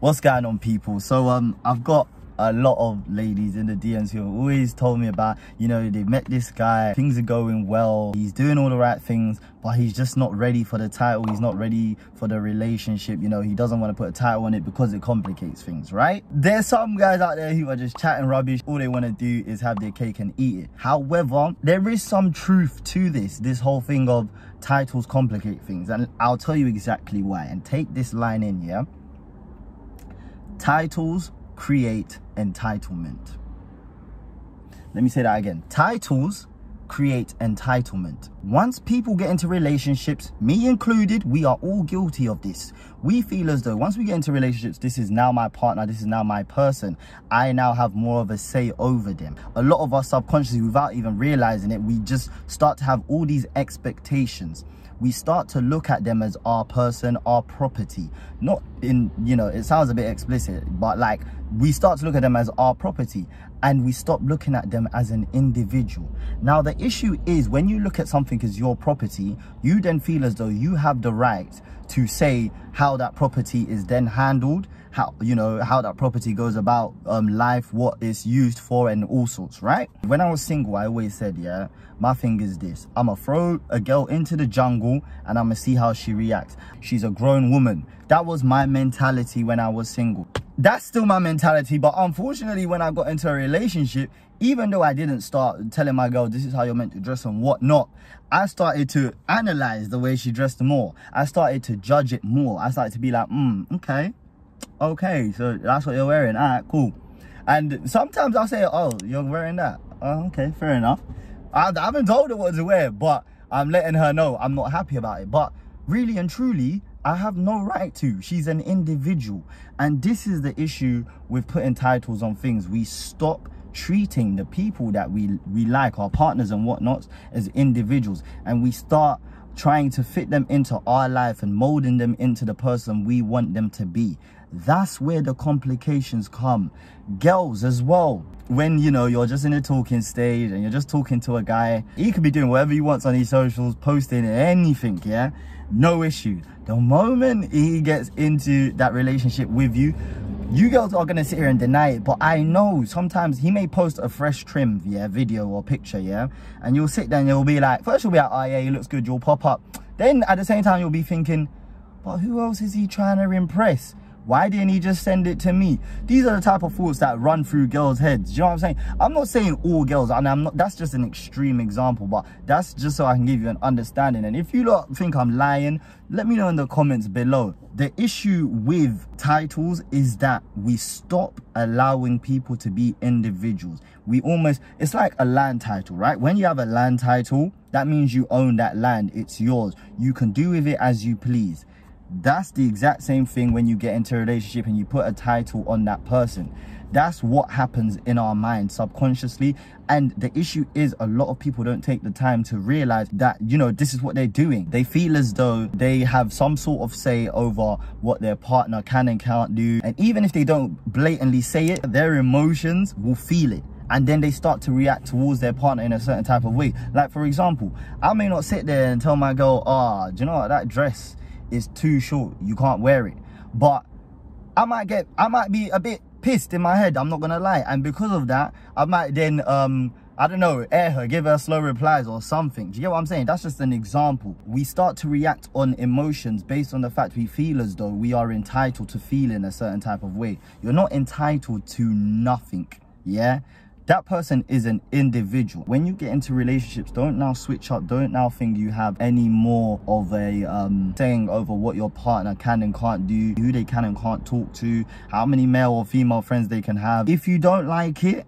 What's going on, people? So I've got a lot of ladies in the DMs who have always told me about, you know, they met this guy, things are going well, he's doing all the right things, but he's just not ready for the title, he's not ready for the relationship, you know, he doesn't want to put a title on it because it complicates things, right? There's some guys out there who are just chatting rubbish, all they want to do is have their cake and eat it. However, there is some truth to this whole thing of titles complicate things, and I'll tell you exactly why. And take this line in here: titles create entitlement. Let me say that again. Titles create entitlement. Once people get into relationships, me included, we are all guilty of this. We feel as though once we get into relationships, this is now my partner, this is now my person, I now have more of a say over them. A lot of us subconsciously, without even realizing it, we just start to have all these expectations. We start to look at them as our person, our property. Not in, you know, it sounds a bit explicit, but like, we start to look at them as our property, and we stop looking at them as an individual. Now, the issue is when you look at something as your property, you then feel as though you have the right to say how that property is then handled, how, you know, how that property goes about life, what it's used for, and all sorts, right? When I was single, I always said, yeah, my thing is this: I'ma throw a girl into the jungle and I'ma see how she reacts. She's a grown woman. That was my mentality when I was single. That's still my mentality, but unfortunately, when I got into a relationship, even though I didn't start telling my girl this is how you're meant to dress and whatnot, I started to analyze the way she dressed more. I started to judge it more. I started to be like, okay, so that's what you're wearing, all right, cool. And sometimes I'll say, oh, you're wearing that, oh, okay, fair enough. I haven't told her what to wear, but I'm letting her know I'm not happy about it. But really and truly, I have no right to. She's an individual. And this is the issue with putting titles on things. We stop treating the people that we like, our partners and whatnot, as individuals, and we start trying to fit them into our life and molding them into the person we want them to be. That's where the complications come. Girls as well, when, you know, you're just in a talking stage and you're just talking to a guy, he could be doing whatever he wants on his socials, posting anything, yeah, no issue. The moment he gets into that relationship with you, you girls are gonna sit here and deny it, but I know sometimes he may post a fresh trim, yeah, video or picture, yeah, and you'll sit there and you'll be like, first you'll be like, oh yeah, he looks good, you'll pop up. Then at the same time you'll be thinking, but who else is he trying to impress? Why didn't he just send it to me? These are the type of thoughts that run through girls' heads. Do you know what I'm saying? I'm not saying all girls, and I'm not, that's just an extreme example, but that's just so I can give you an understanding. And if you lot think I'm lying, let me know in the comments below. The issue with titles is that we stop allowing people to be individuals. We almost, it's like a land title, right? When you have a land title, that means you own that land. It's yours. You can do with it as you please. That's the exact same thing when you get into a relationship and you put a title on that person. That's what happens in our mind subconsciously. And the issue is, a lot of people don't take the time to realize that, you know, this is what they're doing. They feel as though they have some sort of say over what their partner can and can't do. And even if they don't blatantly say it, their emotions will feel it. And then they start to react towards their partner in a certain type of way. Like, for example, I may not sit there and tell my girl, do you know what, that dress is too short, you can't wear it. But I might be a bit pissed in my head, I'm not gonna lie, and because of that I might then I don't know, air her, give her slow replies or something. Do you get what I'm saying? That's just an example. We start to react on emotions based on the fact we feel as though we are entitled to feel in a certain type of way. You're not entitled to nothing, yeah? That person is an individual. When you get into relationships, don't now switch up. Don't now think you have any more of a saying over what your partner can and can't do, who they can and can't talk to, how many male or female friends they can have. If you don't like it,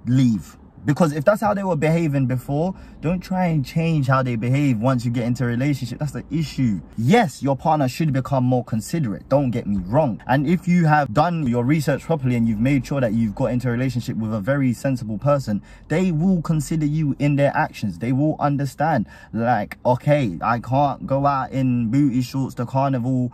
leave. Because if that's how they were behaving before, don't try and change how they behave once you get into a relationship. That's the issue. Yes, your partner should become more considerate, don't get me wrong. And if you have done your research properly and you've made sure that you've got into a relationship with a very sensible person, they will consider you in their actions. They will understand, like, okay, I can't go out in booty shorts to carnival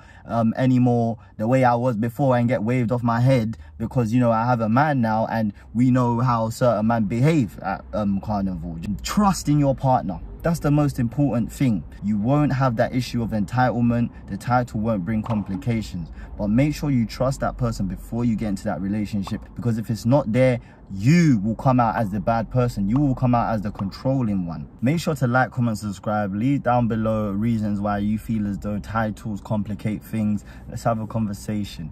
anymore the way I was before and get waved off my head because, you know, I have a man now and we know how certain men behave at carnival. Trust in your partner. That's the most important thing. You won't have that issue of entitlement. The title won't bring complications. But make sure you trust that person before you get into that relationship, because if it's not there, you will come out as the bad person. You will come out as the controlling one. Make sure to like, comment, subscribe. Leave down below reasons why you feel as though titles complicate things. Let's have a conversation.